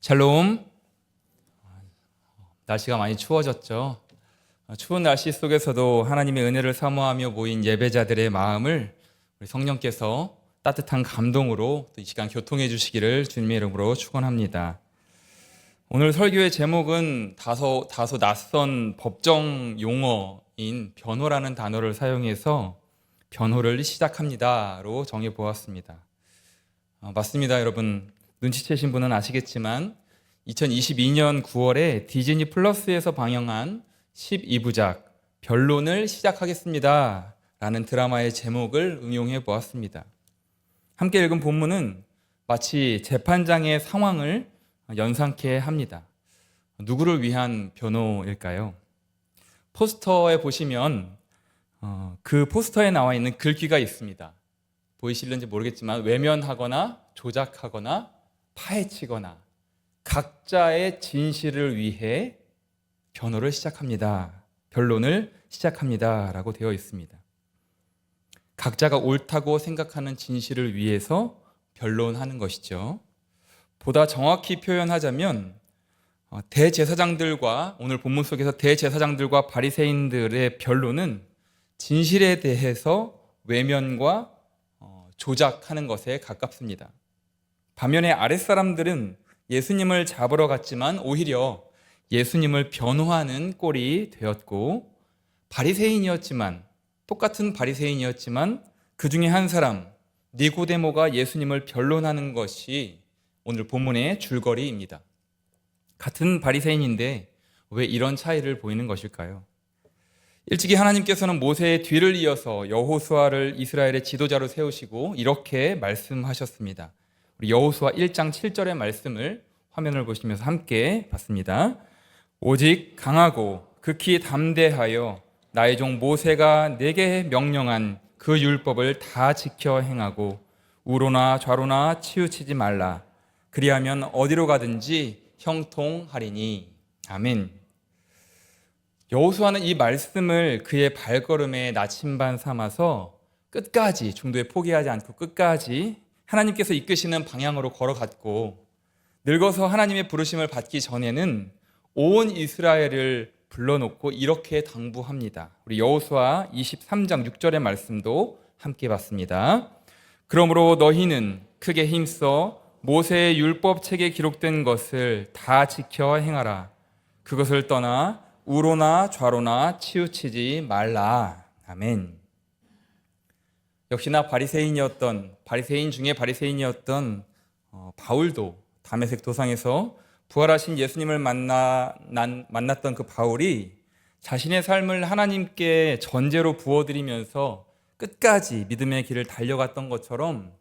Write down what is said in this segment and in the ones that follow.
샬롬. 날씨가 많이 추워졌죠. 추운 날씨 속에서도 하나님의 은혜를 사모하며 모인 예배자들의 마음을 우리 성령께서 따뜻한 감동으로 또 이 시간 교통해 주시기를 주님의 이름으로 축원합니다. 오늘 설교의 제목은 다소 낯선 법정 용어인 변호라는 단어를 사용해서 변호를 시작합니다로 정해 보았습니다. 맞습니다, 여러분. 눈치채신 분은 아시겠지만 2022년 9월에 디즈니 플러스에서 방영한 12부작 변론을 시작하겠습니다 라는 드라마의 제목을 응용해 보았습니다. 함께 읽은 본문은 마치 재판장의 상황을 연상케 합니다. 누구를 위한 변호일까요? 포스터에 보시면 그 포스터에 나와 있는 글귀가 있습니다. 보이실는지 모르겠지만 외면하거나 조작하거나 파헤치거나 각자의 진실을 위해 변호를 시작합니다. 변론을 시작합니다 라고 되어 있습니다. 각자가 옳다고 생각하는 진실을 위해서 변론하는 것이죠. 보다 정확히 표현하자면 대제사장들과 오늘 본문 속에서 대제사장들과 바리새인들의 변론은 진실에 대해서 외면과 조작하는 것에 가깝습니다. 반면에 아랫사람들은 예수님을 잡으러 갔지만 오히려 예수님을 변호하는 꼴이 되었고, 똑같은 바리새인이었지만 그 중에 한 사람 니고데모가 예수님을 변론하는 것이 오늘 본문의 줄거리입니다. 같은 바리새인인데 왜 이런 차이를 보이는 것일까요? 일찍이 하나님께서는 모세의 뒤를 이어서 여호수아를 이스라엘의 지도자로 세우시고 이렇게 말씀하셨습니다. 우리 여호수아 1장 7절의 말씀을 화면을 보시면서 함께 봤습니다. 오직 강하고 극히 담대하여 나의 종 모세가 내게 명령한 그 율법을 다 지켜 행하고 우로나 좌로나 치우치지 말라. 그리하면 어디로 가든지 형통하리니. 아멘. 여호수아는 이 말씀을 그의 발걸음의 나침반 삼아서 끝까지 중도에 포기하지 않고 끝까지 하나님께서 이끄시는 방향으로 걸어갔고, 늙어서 하나님의 부르심을 받기 전에는 온 이스라엘을 불러놓고 이렇게 당부합니다. 우리 여호수아 23장 6절의 말씀도 함께 봤습니다. 그러므로 너희는 크게 힘써 모세의 율법책에 기록된 것을 다 지켜 행하라. 그것을 떠나 우로나 좌로나 치우치지 말라. 아멘. 역시나 바리새인 중에 바리새인이었던 바울도 다메섹 도상에서 부활하신 예수님을 만났던 그 바울이 자신의 삶을 하나님께 전제로 부어드리면서 끝까지 믿음의 길을 달려갔던 것처럼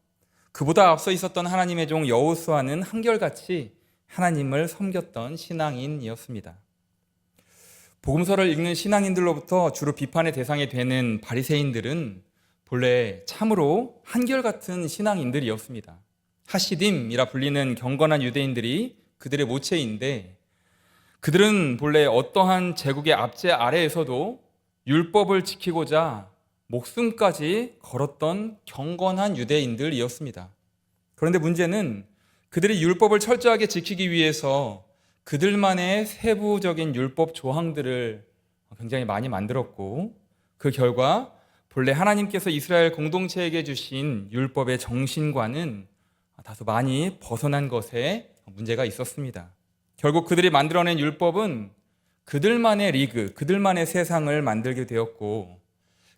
그보다 앞서 있었던 하나님의 종 여호수아는 한결같이 하나님을 섬겼던 신앙인이었습니다. 복음서를 읽는 신앙인들로부터 주로 비판의 대상이 되는 바리새인들은 본래 참으로 한결같은 신앙인들이었습니다. 하시딤이라 불리는 경건한 유대인들이 그들의 모체인데, 그들은 본래 어떠한 제국의 압제 아래에서도 율법을 지키고자 목숨까지 걸었던 경건한 유대인들이었습니다. 그런데 문제는 그들이 율법을 철저하게 지키기 위해서 그들만의 세부적인 율법 조항들을 굉장히 많이 만들었고, 그 결과 본래 하나님께서 이스라엘 공동체에게 주신 율법의 정신과는 다소 많이 벗어난 것에 문제가 있었습니다. 결국 그들이 만들어낸 율법은 그들만의 리그, 그들만의 세상을 만들게 되었고,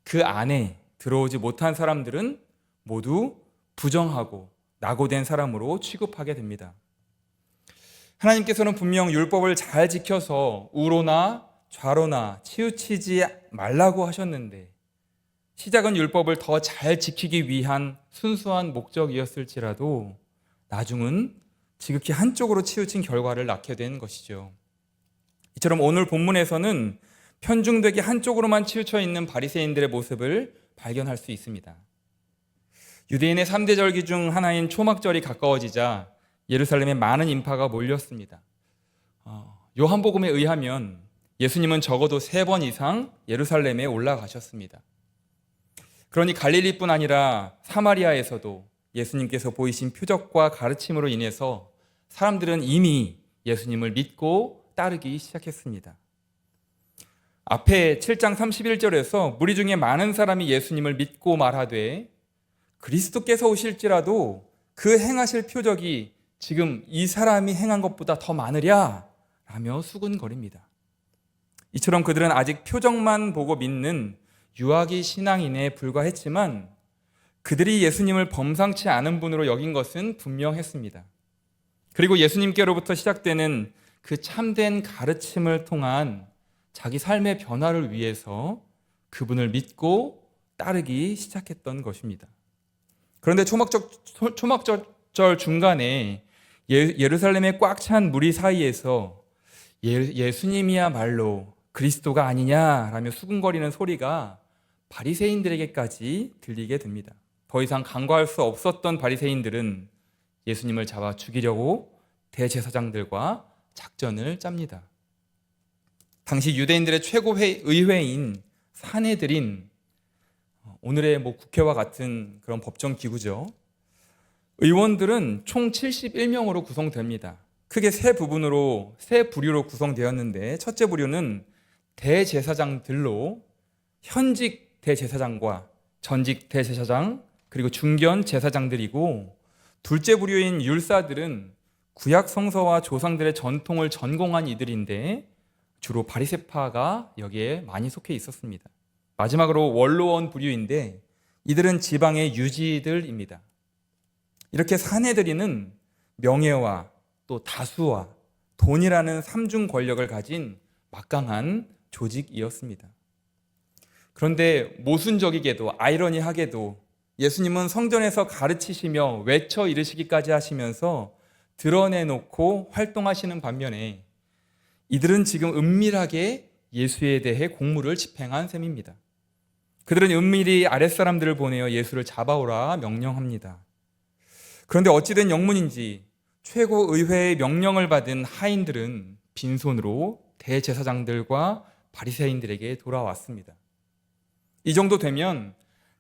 그 안에 들어오지 못한 사람들은 모두 부정하고 낙오된 사람으로 취급하게 됩니다. 하나님께서는 분명 율법을 잘 지켜서 우로나 좌로나 치우치지 말라고 하셨는데, 시작은 율법을 더 잘 지키기 위한 순수한 목적이었을지라도 나중은 지극히 한쪽으로 치우친 결과를 낳게 된 것이죠. 이처럼 오늘 본문에서는 편중되게 한쪽으로만 치우쳐 있는 바리새인들의 모습을 발견할 수 있습니다. 유대인의 3대 절기 중 하나인 초막절이 가까워지자 예루살렘에 많은 인파가 몰렸습니다. 요한복음에 의하면 예수님은 적어도 3번 이상 예루살렘에 올라가셨습니다. 그러니 갈릴리뿐 아니라 사마리아에서도 예수님께서 보이신 표적과 가르침으로 인해서 사람들은 이미 예수님을 믿고 따르기 시작했습니다. 앞에 7장 31절에서 무리 중에 많은 사람이 예수님을 믿고 말하되 그리스도께서 오실지라도 그 행하실 표적이 지금 이 사람이 행한 것보다 더 많으랴 라며 수군거립니다. 이처럼 그들은 아직 표적만 보고 믿는 유아기 신앙인에 불과했지만 그들이 예수님을 범상치 않은 분으로 여긴 것은 분명했습니다. 그리고 예수님께로부터 시작되는 그 참된 가르침을 통한 자기 삶의 변화를 위해서 그분을 믿고 따르기 시작했던 것입니다. 그런데 초막절 중간에 예루살렘에 꽉 찬 무리 사이에서 예수님이야말로 그리스도가 아니냐라며 수군거리는 소리가 바리새인들에게까지 들리게 됩니다. 더 이상 간과할 수 없었던 바리새인들은 예수님을 잡아 죽이려고 대제사장들과 작전을 짭니다. 당시 유대인들의 최고 의회인 산헤드린, 오늘의 국회와 같은 그런 법정 기구죠. 의원들은 총 71명으로 구성됩니다. 크게 세 부류로 구성되었는데, 첫째 부류는 대제사장들로 현직 대제사장과 전직 대제사장 그리고 중견 제사장들이고, 둘째 부류인 율사들은 구약 성서와 조상들의 전통을 전공한 이들인데 주로 바리새파가 여기에 많이 속해 있었습니다. 마지막으로 원로원 부류인데 이들은 지방의 유지들입니다. 이렇게 산헤드린은 명예와 또 다수와 돈이라는 삼중 권력을 가진 막강한 조직이었습니다. 그런데 모순적이게도 아이러니하게도 예수님은 성전에서 가르치시며 외쳐 이르시기까지 하시면서 드러내놓고 활동하시는 반면에 이들은 지금 은밀하게 예수에 대해 공무를 집행한 셈입니다. 그들은 은밀히 아랫사람들을 보내어 예수를 잡아오라 명령합니다. 그런데 어찌된 영문인지 최고의회의 명령을 받은 하인들은 빈손으로 대제사장들과 바리새인들에게 돌아왔습니다. 이 정도 되면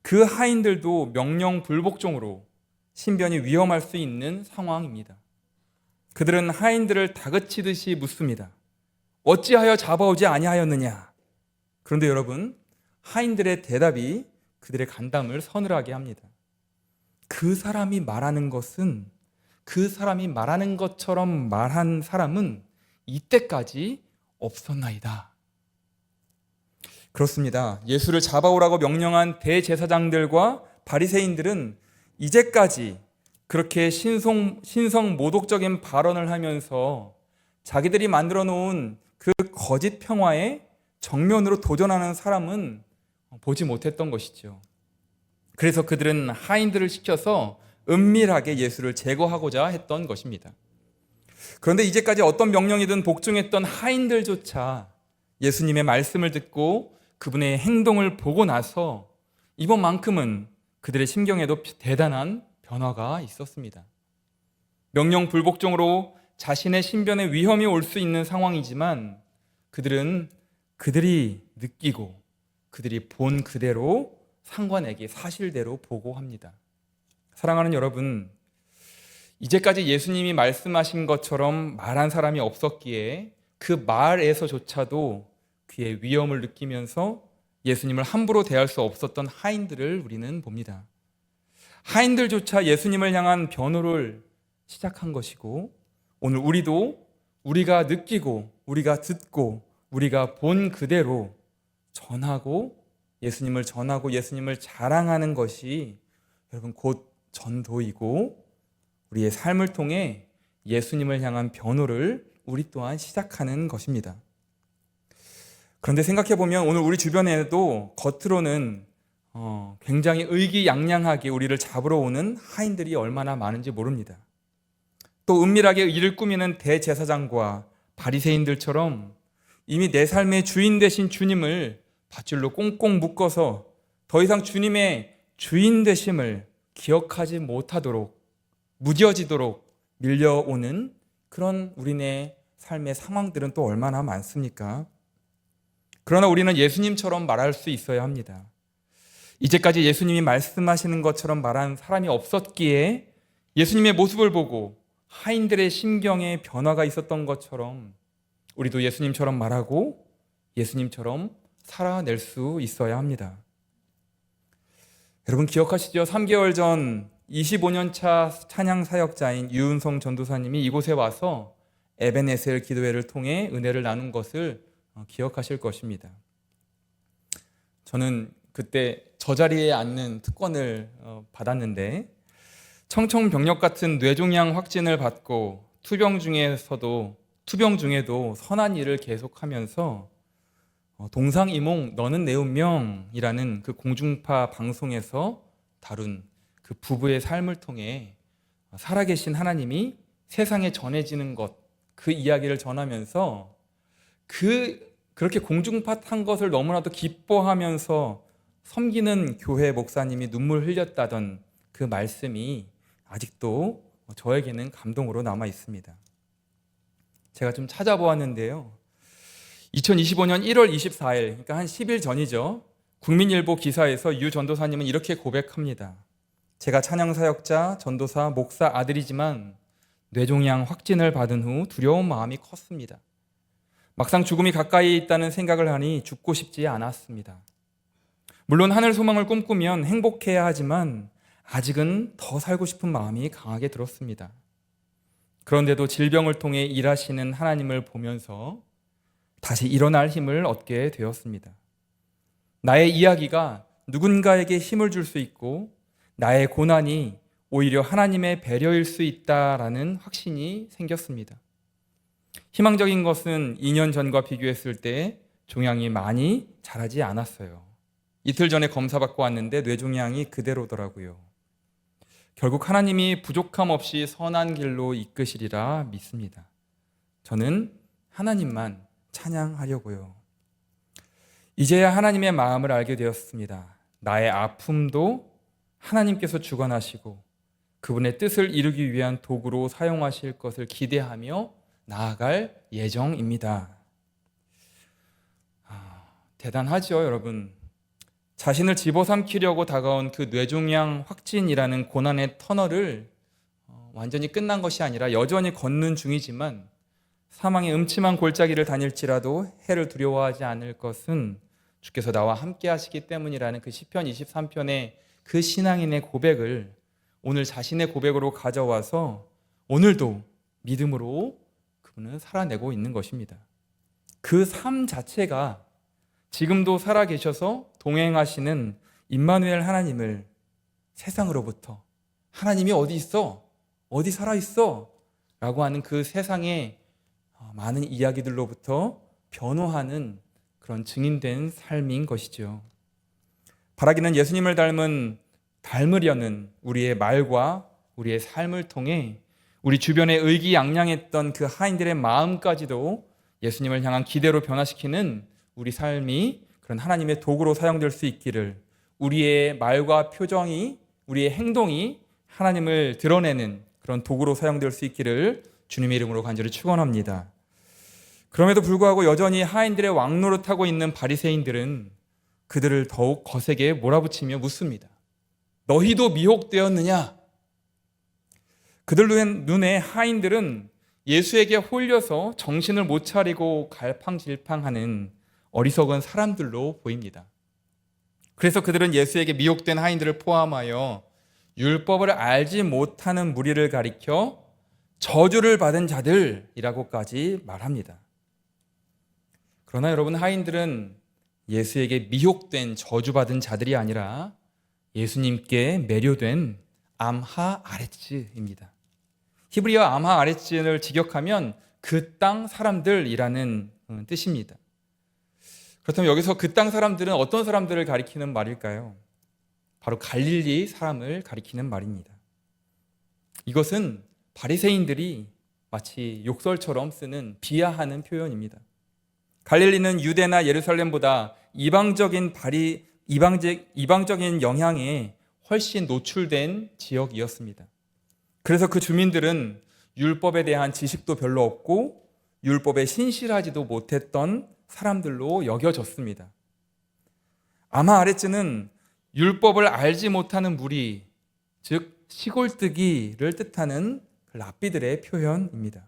그 하인들도 명령 불복종으로 신변이 위험할 수 있는 상황입니다. 그들은 하인들을 다그치듯이 묻습니다. 어찌하여 잡아오지 아니하였느냐? 그런데 여러분, 하인들의 대답이 그들의 간담을 서늘하게 합니다. 그 사람이 말하는 것은, 그 사람이 말하는 것처럼 말한 사람은 이때까지 없었나이다. 그렇습니다. 예수를 잡아오라고 명령한 대제사장들과 바리새인들은 이제까지 그렇게 신성 모독적인 발언을 하면서 자기들이 만들어 놓은 그 거짓 평화에 정면으로 도전하는 사람은 보지 못했던 것이죠. 그래서 그들은 하인들을 시켜서 은밀하게 예수를 제거하고자 했던 것입니다. 그런데 이제까지 어떤 명령이든 복종했던 하인들조차 예수님의 말씀을 듣고 그분의 행동을 보고 나서 이번만큼은 그들의 심경에도 대단한 변화가 있었습니다. 명령 불복종으로 자신의 신변에 위험이 올 수 있는 상황이지만 그들은 그들이 느끼고 그들이 본 그대로 상관에게 사실대로 보고합니다. 사랑하는 여러분, 이제까지 예수님이 말씀하신 것처럼 말한 사람이 없었기에 그 말에서조차도 그의 위험을 느끼면서 예수님을 함부로 대할 수 없었던 하인들을 우리는 봅니다. 하인들조차 예수님을 향한 변호를 시작한 것이고, 오늘 우리도 우리가 느끼고 우리가 듣고 우리가 본 그대로 전하고 예수님을 자랑하는 것이 여러분 곧 전도이고, 우리의 삶을 통해 예수님을 향한 변호를 우리 또한 시작하는 것입니다. 그런데 생각해보면 오늘 우리 주변에도 겉으로는 굉장히 의기양양하게 우리를 잡으러 오는 하인들이 얼마나 많은지 모릅니다. 또 은밀하게 일을 꾸미는 대제사장과 바리새인들처럼 이미 내 삶의 주인 되신 주님을 밧줄로 꽁꽁 묶어서 더 이상 주님의 주인 되심을 기억하지 못하도록 무뎌지도록 밀려오는 그런 우리네 삶의 상황들은 또 얼마나 많습니까? 그러나 우리는 예수님처럼 말할 수 있어야 합니다. 이제까지 예수님이 말씀하시는 것처럼 말한 사람이 없었기에 예수님의 모습을 보고 하인들의 심경에 변화가 있었던 것처럼 우리도 예수님처럼 말하고 예수님처럼 살아낼 수 있어야 합니다. 여러분 기억하시죠? 3개월 전 25년 차 찬양 사역자인 유은성 전도사님이 이곳에 와서 에베네셀 기도회를 통해 은혜를 나눈 것을 기억하실 것입니다. 저는 그때 저 자리에 앉는 특권을 받았는데 청청병력 같은 뇌종양 확진을 받고 투병 중에도 선한 일을 계속하면서 동상이몽 너는 내 운명이라는 그 공중파 방송에서 다룬 그 부부의 삶을 통해 살아계신 하나님이 세상에 전해지는 것, 그 이야기를 전하면서 그렇게 공중파 탄 것을 너무나도 기뻐하면서 섬기는 교회 목사님이 눈물 흘렸다던 그 말씀이 아직도 저에게는 감동으로 남아 있습니다. 제가 좀 찾아보았는데요. 2025년 1월 24일, 그러니까 한 10일 전이죠. 국민일보 기사에서 유 전도사님은 이렇게 고백합니다. 제가 찬양사역자, 전도사, 목사 아들이지만 뇌종양 확진을 받은 후 두려운 마음이 컸습니다. 막상 죽음이 가까이 있다는 생각을 하니 죽고 싶지 않았습니다. 물론 하늘 소망을 꿈꾸면 행복해야 하지만 아직은 더 살고 싶은 마음이 강하게 들었습니다. 그런데도 질병을 통해 일하시는 하나님을 보면서 다시 일어날 힘을 얻게 되었습니다. 나의 이야기가 누군가에게 힘을 줄 수 있고 나의 고난이 오히려 하나님의 배려일 수 있다라는 확신이 생겼습니다. 희망적인 것은 2년 전과 비교했을 때 종양이 많이 자라지 않았어요. 이틀 전에 검사받고 왔는데 뇌종양이 그대로더라고요. 결국 하나님이 부족함 없이 선한 길로 이끄시리라 믿습니다. 저는 하나님만 찬양하려고요. 이제야 하나님의 마음을 알게 되었습니다. 나의 아픔도 하나님께서 주관하시고 그분의 뜻을 이루기 위한 도구로 사용하실 것을 기대하며 나아갈 예정입니다. 대단하죠, 여러분. 자신을 집어삼키려고 다가온 그 뇌종양 확진이라는 고난의 터널을 완전히 끝난 것이 아니라 여전히 걷는 중이지만 사망의 음침한 골짜기를 다닐지라도 해를 두려워하지 않을 것은 주께서 나와 함께 하시기 때문이라는 그 시편 23편의 그 신앙인의 고백을 오늘 자신의 고백으로 가져와서 오늘도 믿음으로 그분은 살아내고 있는 것입니다. 그 삶 자체가 지금도 살아계셔서 동행하시는 임마누엘 하나님을 세상으로부터 하나님이 어디 있어? 어디 살아있어? 라고 하는 그 세상의 많은 이야기들로부터 변호하는 그런 증인된 삶인 것이죠. 바라기는 예수님을 닮으려는 우리의 말과 우리의 삶을 통해 우리 주변에 의기양양했던 그 하인들의 마음까지도 예수님을 향한 기대로 변화시키는 우리 삶이 그런 하나님의 도구로 사용될 수 있기를, 우리의 말과 표정이, 우리의 행동이 하나님을 드러내는 그런 도구로 사용될 수 있기를 주님의 이름으로 간절히 축원합니다. 그럼에도 불구하고 여전히 하인들의 왕노릇 하고 있는 바리새인들은 그들을 더욱 거세게 몰아붙이며 묻습니다. 너희도 미혹되었느냐? 그들 눈에 하인들은 예수에게 홀려서 정신을 못 차리고 갈팡질팡하는 어리석은 사람들로 보입니다. 그래서 그들은 예수에게 미혹된 하인들을 포함하여 율법을 알지 못하는 무리를 가리켜 저주를 받은 자들이라고까지 말합니다. 그러나 여러분, 하인들은 예수에게 미혹된 저주받은 자들이 아니라 예수님께 매료된 암하 아레츠입니다. 히브리어 암하 아레츠를 직역하면 그 땅 사람들이라는 뜻입니다. 그렇다면 여기서 그 땅 사람들은 어떤 사람들을 가리키는 말일까요? 바로 갈릴리 사람을 가리키는 말입니다. 이것은 바리새인들이 마치 욕설처럼 쓰는 비하하는 표현입니다. 갈릴리는 유대나 예루살렘보다 이방적인 영향에 훨씬 노출된 지역이었습니다. 그래서 그 주민들은 율법에 대한 지식도 별로 없고 율법에 신실하지도 못했던 사람들로 여겨졌습니다. 아마 아레츠는 율법을 알지 못하는 무리, 즉 시골뜨기를 뜻하는 랍비들의 표현입니다.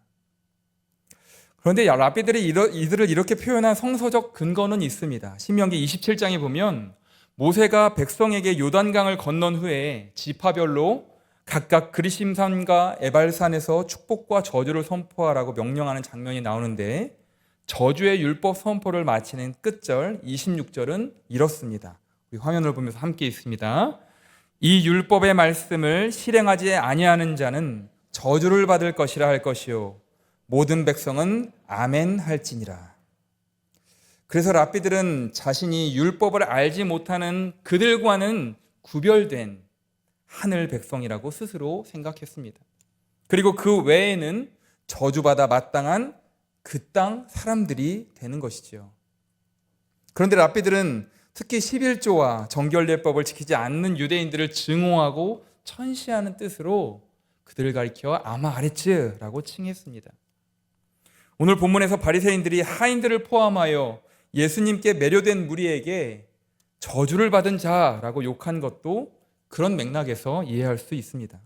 그런데 랍비들이 이들을 이렇게 표현한 성서적 근거는 있습니다. 신명기 27장에 보면 모세가 백성에게 요단강을 건넌 후에 지파별로 각각 그리심산과 에발산에서 축복과 저주를 선포하라고 명령하는 장면이 나오는데, 저주의 율법 선포를 마치는 끝절 26절은 이렇습니다. 우리 화면을 보면서 함께 읽습니다. 이 율법의 말씀을 실행하지 아니하는 자는 저주를 받을 것이라 할 것이요 모든 백성은 아멘 할지니라. 그래서 랍비들은 자신이 율법을 알지 못하는 그들과는 구별된 하늘 백성이라고 스스로 생각했습니다. 그리고 그 외에는 저주받아 마땅한 그 땅 사람들이 되는 것이지요. 그런데 랍비들은 특히 11조와 정결례법을 지키지 않는 유대인들을 증오하고 천시하는 뜻으로 그들을 가리켜 아마아레츠라고 칭했습니다. 오늘 본문에서 바리새인들이 하인들을 포함하여 예수님께 매료된 무리에게 저주를 받은 자라고 욕한 것도 그런 맥락에서 이해할 수 있습니다.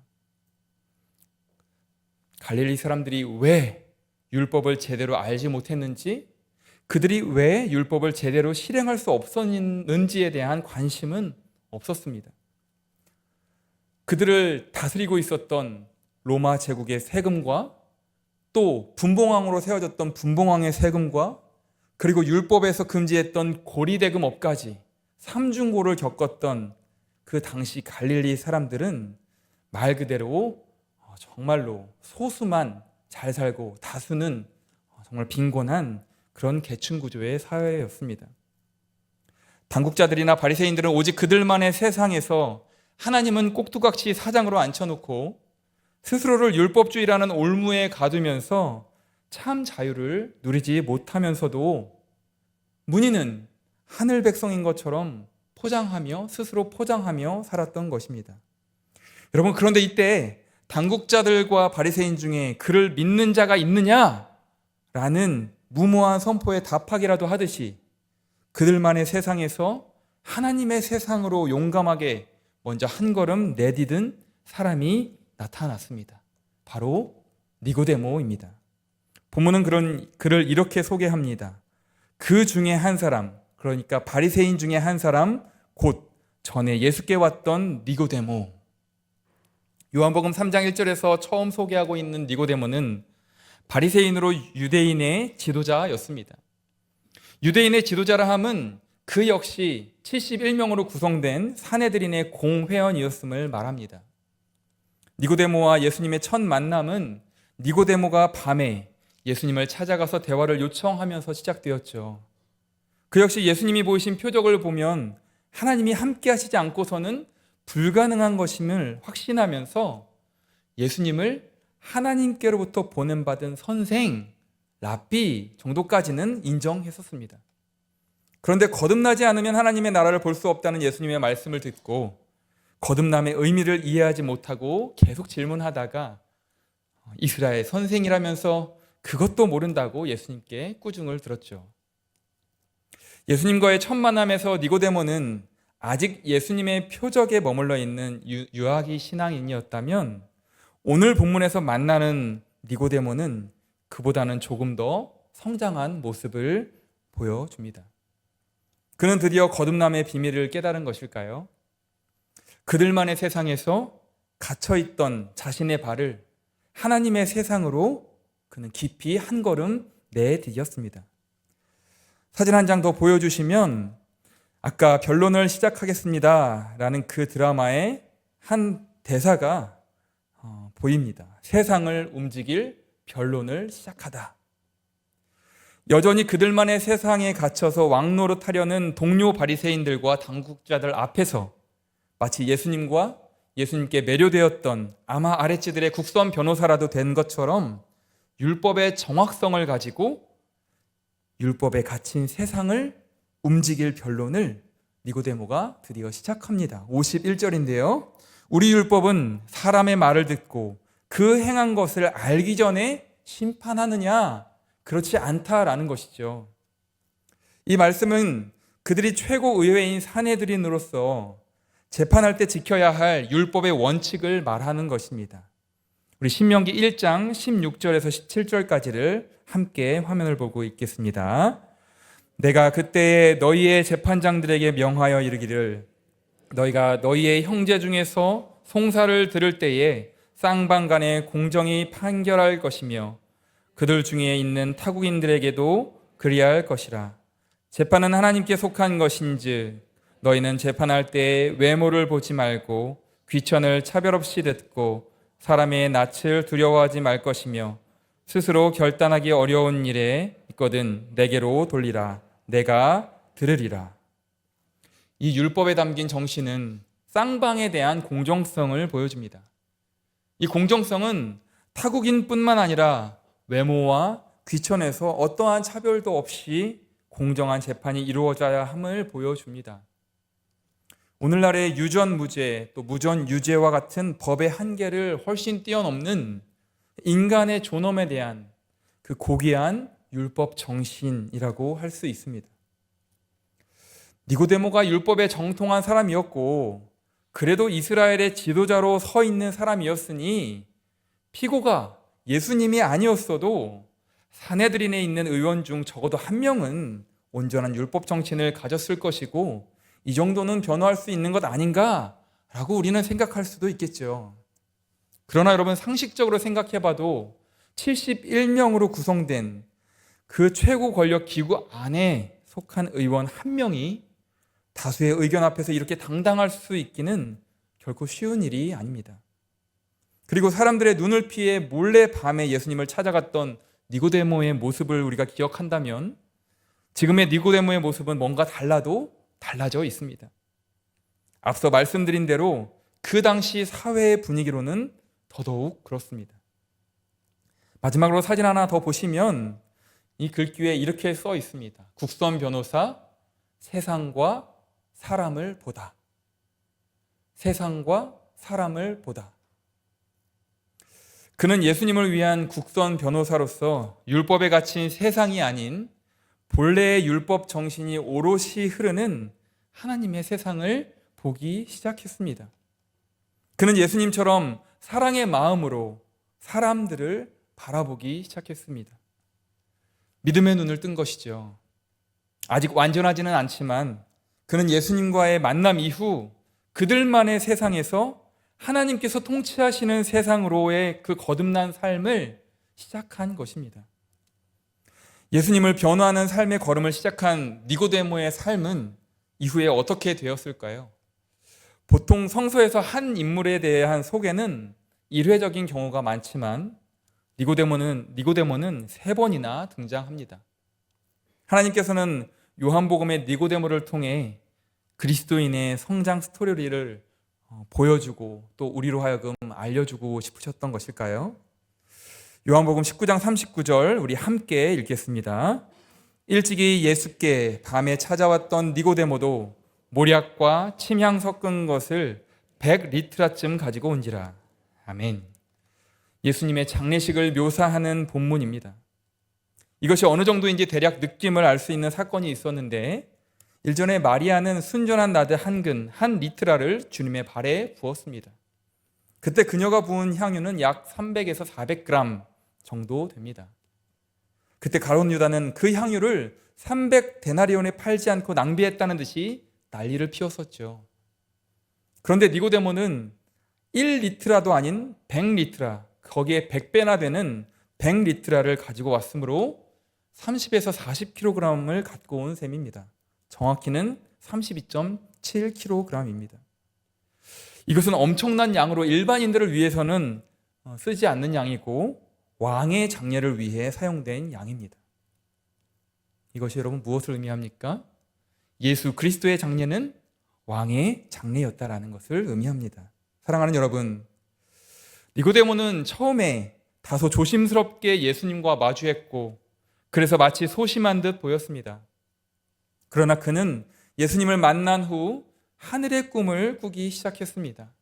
갈릴리 사람들이 왜 율법을 제대로 알지 못했는지, 그들이 왜 율법을 제대로 실행할 수 없었는지에 대한 관심은 없었습니다. 그들을 다스리고 있었던 로마 제국의 세금과 또 분봉왕으로 세워졌던 분봉왕의 세금과 그리고 율법에서 금지했던 고리대금업까지 삼중고를 겪었던 그 당시 갈릴리 사람들은 말 그대로 정말로 소수만 잘 살고 다수는 정말 빈곤한 그런 계층 구조의 사회였습니다. 당국자들이나 바리새인들은 오직 그들만의 세상에서 하나님은 꼭두각시 사장으로 앉혀놓고 스스로를 율법주의라는 올무에 가두면서 참 자유를 누리지 못하면서도 문의는 하늘 백성인 것처럼 포장하며 스스로 포장하며 살았던 것입니다. 여러분, 그런데 이때 당국자들과 바리새인 중에 그를 믿는 자가 있느냐라는 무모한 선포에 답하기라도 하듯이 그들만의 세상에서 하나님의 세상으로 용감하게 먼저 한 걸음 내디딘 사람이 나타났습니다. 바로 니고데모입니다. 본문은 그런 그를 이렇게 소개합니다. 그 중에 한 사람, 그러니까 바리새인 중에 한 사람, 곧 전에 예수께 왔던 니고데모. 요한복음 3장 1절에서 처음 소개하고 있는 니고데모는 바리새인으로 유대인의 지도자였습니다. 유대인의 지도자라 함은 그 역시 71명으로 구성된 사내들인의 공회원이었음을 말합니다. 니고데모와 예수님의 첫 만남은 니고데모가 밤에 예수님을 찾아가서 대화를 요청하면서 시작되었죠. 그 역시 예수님이 보이신 표적을 보면 하나님이 함께 하시지 않고서는 불가능한 것임을 확신하면서 예수님을 하나님께로부터 보냄받은 선생, 랍비 정도까지는 인정했었습니다. 그런데 거듭나지 않으면 하나님의 나라를 볼 수 없다는 예수님의 말씀을 듣고 거듭남의 의미를 이해하지 못하고 계속 질문하다가 이스라엘 선생이라면서 그것도 모른다고 예수님께 꾸중을 들었죠. 예수님과의 첫 만남에서 니고데모는 아직 예수님의 표적에 머물러 있는 유아기 신앙인이었다면 오늘 본문에서 만나는 니고데모는 그보다는 조금 더 성장한 모습을 보여줍니다. 그는 드디어 거듭남의 비밀을 깨달은 것일까요? 그들만의 세상에서 갇혀있던 자신의 발을 하나님의 세상으로 그는 깊이 한 걸음 내디뎠습니다. 사진 한 장 더 보여주시면 아까 변론을 시작하겠습니다 라는 그 드라마의 한 대사가 보입니다. 세상을 움직일 변론을 시작하다. 여전히 그들만의 세상에 갇혀서 왕노릇하려는 동료 바리새인들과 당국자들 앞에서 마치 예수님과 예수님께 매료되었던 아마아레츠들의 국선 변호사라도 된 것처럼 율법의 정확성을 가지고 율법에 갇힌 세상을 움직일 변론을 니고데모가 드디어 시작합니다. 51절인데요. 우리 율법은 사람의 말을 듣고 그 행한 것을 알기 전에 심판하느냐? 그렇지 않다라는 것이죠. 이 말씀은 그들이 최고 의회인 사내들인으로서 재판할 때 지켜야 할 율법의 원칙을 말하는 것입니다. 우리 신명기 1장 16절에서 17절까지를 함께 화면을 보고 있겠습니다. 내가 그때에 너희의 재판장들에게 명하여 이르기를 너희가 너희의 형제 중에서 송사를 들을 때에 쌍방간에 공정히 판결할 것이며 그들 중에 있는 타국인들에게도 그리할 것이라. 재판은 하나님께 속한 것인즉 너희는 재판할 때에 외모를 보지 말고 귀천을 차별 없이 듣고 사람의 낯을 두려워하지 말 것이며 스스로 결단하기 어려운 일에 있거든 내게로 돌리라. 내가 들으리라. 이 율법에 담긴 정신은 쌍방에 대한 공정성을 보여줍니다. 이 공정성은 타국인뿐만 아니라 외모와 귀천에서 어떠한 차별도 없이 공정한 재판이 이루어져야 함을 보여줍니다. 오늘날의 유전무죄 또 무전유죄와 같은 법의 한계를 훨씬 뛰어넘는 인간의 존엄에 대한 그 고귀한 율법 정신이라고 할 수 있습니다. 니고데모가 율법에 정통한 사람이었고 그래도 이스라엘의 지도자로 서 있는 사람이었으니 피고가 예수님이 아니었어도 사내들인에 있는 의원 중 적어도 한 명은 온전한 율법 정신을 가졌을 것이고 이 정도는 변호할 수 있는 것 아닌가라고 우리는 생각할 수도 있겠죠. 그러나 여러분 상식적으로 생각해봐도 71명으로 구성된 그 최고 권력 기구 안에 속한 의원 한 명이 다수의 의견 앞에서 이렇게 당당할 수 있기는 결코 쉬운 일이 아닙니다. 그리고 사람들의 눈을 피해 몰래 밤에 예수님을 찾아갔던 니고데모의 모습을 우리가 기억한다면 지금의 니고데모의 모습은 뭔가 달라져 있습니다. 앞서 말씀드린 대로 그 당시 사회의 분위기로는 더더욱 그렇습니다. 마지막으로 사진 하나 더 보시면 이 글귀에 이렇게 써 있습니다. 국선 변호사, 세상과 사람을 보다. 세상과 사람을 보다. 그는 예수님을 위한 국선 변호사로서 율법에 갇힌 세상이 아닌 본래의 율법 정신이 오롯이 흐르는 하나님의 세상을 보기 시작했습니다. 그는 예수님처럼 사랑의 마음으로 사람들을 바라보기 시작했습니다. 믿음의 눈을 뜬 것이죠. 아직 완전하지는 않지만 그는 예수님과의 만남 이후 그들만의 세상에서 하나님께서 통치하시는 세상으로의 그 거듭난 삶을 시작한 것입니다. 예수님을 변호하는 삶의 걸음을 시작한 니고데모의 삶은 이후에 어떻게 되었을까요? 보통 성서에서 한 인물에 대한 소개는 일회적인 경우가 많지만 니고데모는 3번이나 등장합니다. 하나님께서는 요한복음의 니고데모를 통해 그리스도인의 성장 스토리를 보여주고 또 우리로 하여금 알려주고 싶으셨던 것일까요? 요한복음 19장 39절 우리 함께 읽겠습니다. 일찍이 예수께 밤에 찾아왔던 니고데모도 모략과 침향 섞은 것을 100리트라쯤 가지고 온지라. 아멘. 예수님의 장례식을 묘사하는 본문입니다. 이것이 어느 정도인지 대략 느낌을 알 수 있는 사건이 있었는데 일전에 마리아는 순전한 나드 한 근, 한 리트라를 주님의 발에 부었습니다. 그때 그녀가 부은 향유는 약 300에서 400g 정도 됩니다. 그때 가룟 유다는 그 향유를 300데나리온에 팔지 않고 낭비했다는 듯이 난리를 피웠었죠. 그런데 니고데모는 1리트라도 아닌 100리트라, 거기에 100배나 되는 100리트라를 가지고 왔으므로 30에서 40kg을 갖고 온 셈입니다. 정확히는 32.7kg입니다. 이것은 엄청난 양으로 일반인들을 위해서는 쓰지 않는 양이고 왕의 장례를 위해 사용된 양입니다. 이것이 여러분 무엇을 의미합니까? 예수 그리스도의 장례는 왕의 장례였다라는 것을 의미합니다. 사랑하는 여러분, 니고데모는 처음에 다소 조심스럽게 예수님과 마주했고 그래서 마치 소심한 듯 보였습니다. 그러나 그는 예수님을 만난 후 하늘의 꿈을 꾸기 시작했습니다.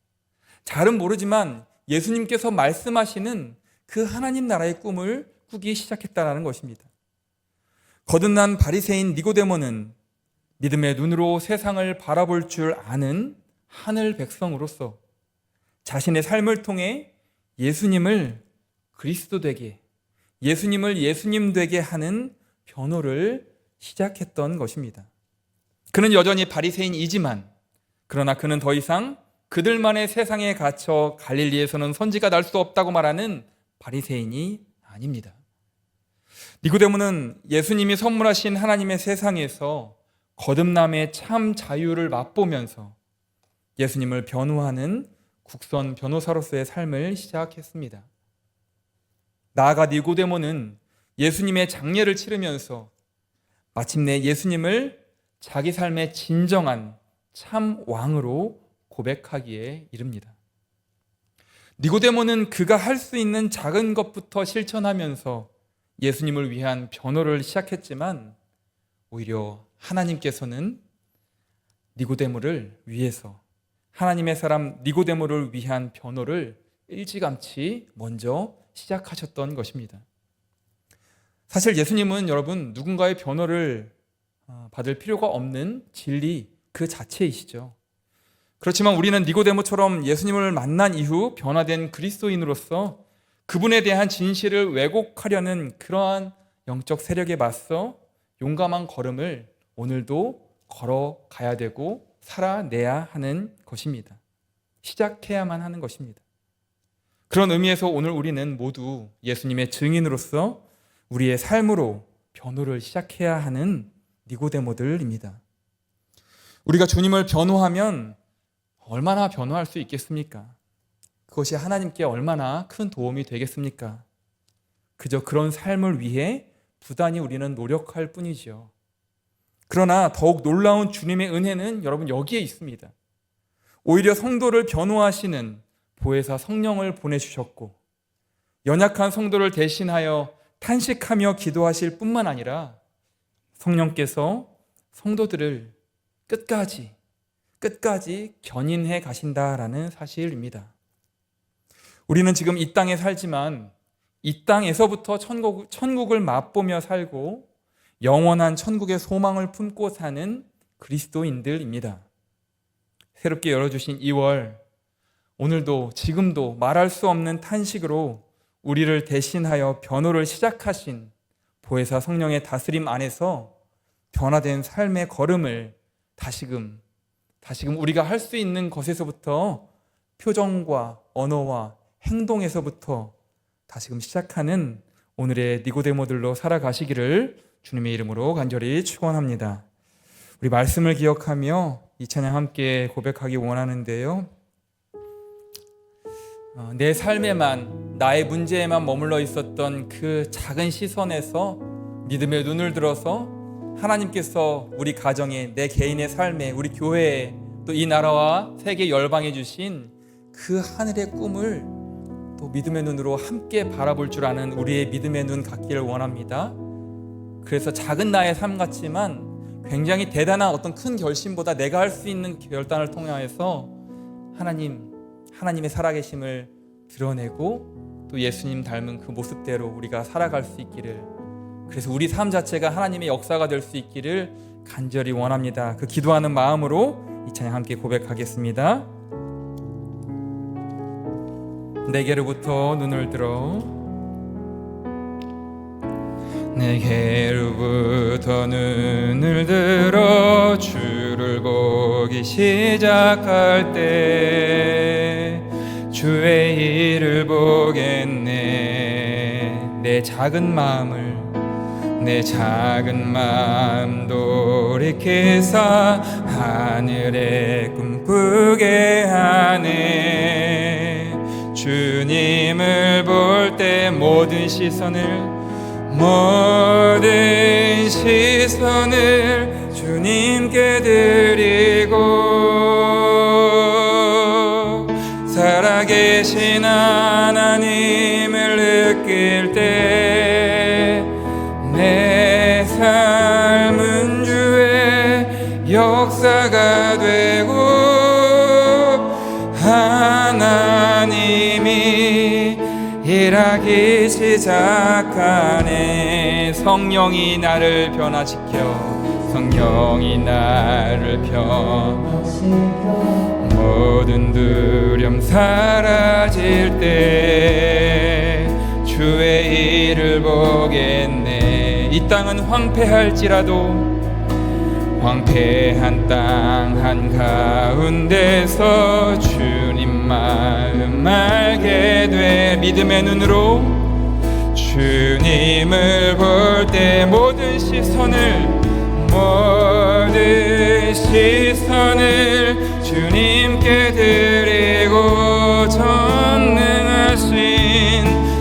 잘은 모르지만 예수님께서 말씀하시는 그 하나님 나라의 꿈을 꾸기 시작했다는 것입니다. 거듭난 바리새인 니고데모는 믿음의 눈으로 세상을 바라볼 줄 아는 하늘 백성으로서 자신의 삶을 통해 예수님을 그리스도 되게, 예수님을 예수님 되게 하는 변호를 시작했던 것입니다. 그는 여전히 바리새인이지만 그러나 그는 더 이상 그들만의 세상에 갇혀 갈릴리에서는 선지가 날 수 없다고 말하는 바리새인이 아닙니다. 니고데모는 예수님이 선물하신 하나님의 세상에서 거듭남의 참 자유를 맛보면서 예수님을 변호하는 국선 변호사로서의 삶을 시작했습니다. 나아가 니고데모는 예수님의 장례를 치르면서 마침내 예수님을 자기 삶의 진정한 참 왕으로 고백하기에 이릅니다. 니고데모는 그가 할 수 있는 작은 것부터 실천하면서 예수님을 위한 변호를 시작했지만 오히려 하나님께서는 니고데모를 위해서 하나님의 사람 니고데모를 위한 변호를 일찌감치 먼저 시작하셨던 것입니다. 사실 예수님은 여러분 누군가의 변호를 받을 필요가 없는 진리 그 자체이시죠. 그렇지만 우리는 니고데모처럼 예수님을 만난 이후 변화된 그리스도인으로서 그분에 대한 진실을 왜곡하려는 그러한 영적 세력에 맞서 용감한 걸음을 오늘도 걸어가야 되고 살아내야 하는 것입니다. 시작해야만 하는 것입니다. 그런 의미에서 오늘 우리는 모두 예수님의 증인으로서 우리의 삶으로 변호를 시작해야 하는 니고데모들입니다. 우리가 주님을 변호하면 얼마나 변호할 수 있겠습니까? 그것이 하나님께 얼마나 큰 도움이 되겠습니까? 그저 그런 삶을 위해 부단히 우리는 노력할 뿐이죠. 그러나 더욱 놀라운 주님의 은혜는 여러분 여기에 있습니다. 오히려 성도를 변호하시는 보혜사 성령을 보내주셨고 연약한 성도를 대신하여 탄식하며 기도하실 뿐만 아니라 성령께서 성도들을 끝까지 견인해 가신다라는 사실입니다. 우리는 지금 이 땅에 살지만 이 땅에서부터 천국을 맛보며 살고 영원한 천국의 소망을 품고 사는 그리스도인들입니다. 새롭게 열어주신 2월, 오늘도 지금도 말할 수 없는 탄식으로 우리를 대신하여 변호를 시작하신 보혜사 성령의 다스림 안에서 변화된 삶의 걸음을 다시금 우리가 할 수 있는 것에서부터 표정과 언어와 행동에서부터 다시금 시작하는 오늘의 니고데모들로 살아가시기를 주님의 이름으로 간절히 축원합니다. 우리 말씀을 기억하며 이 찬양 함께 고백하기 원하는데요. 내 삶에만, 나의 문제에만 머물러 있었던 그 작은 시선에서 믿음의 눈을 들어서 하나님께서 우리 가정에, 내 개인의 삶에, 우리 교회에, 또 이 나라와 세계 열방에 주신 그 하늘의 꿈을 또 믿음의 눈으로 함께 바라볼 줄 아는 우리의 믿음의 눈 갖기를 원합니다. 그래서 작은 나의 삶 같지만 굉장히 대단한 어떤 큰 결심보다 내가 할 수 있는 결단을 통하여서 하나님의 살아계심을 드러내고 또 예수님 닮은 그 모습대로 우리가 살아갈 수 있기를, 그래서 우리 삶 자체가 하나님의 역사가 될 수 있기를 간절히 원합니다. 그 기도하는 마음으로 이 찬양 함께 고백하겠습니다. 내게로부터 눈을 들어, 내게로부터 눈을 들어 주를 보기 시작할 때 주의 일을 보겠네. 내 작은 마음 돌이키사 하늘에 꿈꾸게 하네. 주님을 볼 때 모든 시선을 주님께 드리고 살아계신 하나님을 느낄 때 내 삶은 주의 역사가 되고 하나님이 일하기 시작하네. 성령이 나를 변화시켜, 성령이 나를 변화시켜 모든 두려움 사라질 때 주의 일을 보겠네. 이 땅은 황폐할지라도 황폐한 땅 한가운데서 주님 마음 알게 돼. 믿음의 눈으로 주님을 볼 때 모든 시선을 주님께 드리고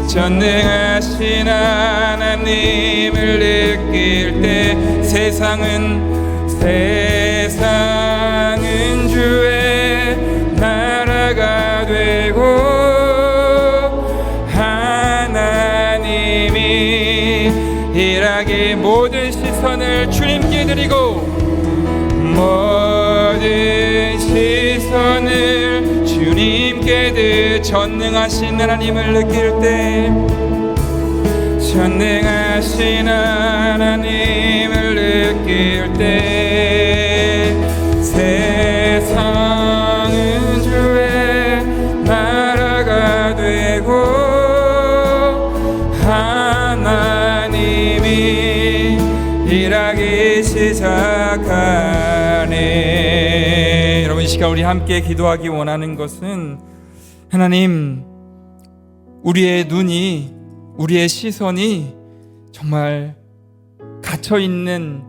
전능하신 하나님을 느낄 때 세상은 주의 나라가 되고 하나님이 일하기 모든 시선을 주님께 드리고 모든 시선을 주님께 전능하신 하나님을 느낄 때 전능하신 하나님을 느낄 때 세상은 주의 나라가 되고 하나님이 일하기 시작하네. 여러분, 이 시간 우리 함께 기도하기 원하는 것은 하나님, 우리의 눈이, 우리의 시선이 정말 갇혀있는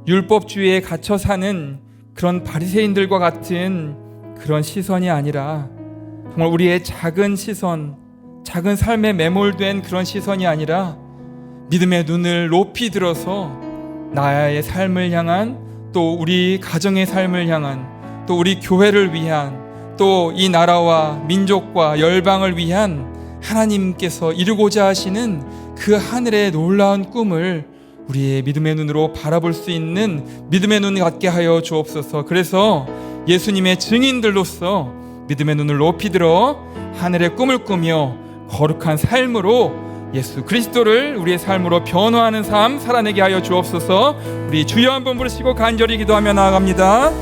율법주의에 갇혀 사는 그런 바리새인들과 같은 그런 시선이 아니라 정말 우리의 작은 시선, 작은 삶에 매몰된 그런 시선이 아니라 믿음의 눈을 높이 들어서 나의 삶을 향한, 또 우리 가정의 삶을 향한, 또 우리 교회를 위한, 또 이 나라와 민족과 열방을 위한 하나님께서 이루고자 하시는 그 하늘의 놀라운 꿈을 우리의 믿음의 눈으로 바라볼 수 있는 믿음의 눈을 갖게 하여 주옵소서. 그래서 예수님의 증인들로서 믿음의 눈을 높이 들어 하늘의 꿈을 꾸며 거룩한 삶으로 예수 그리스도를 우리의 삶으로 변화하는 삶 살아내게 하여 주옵소서. 우리 주여 한번 부르시고 간절히 기도하며 나아갑니다.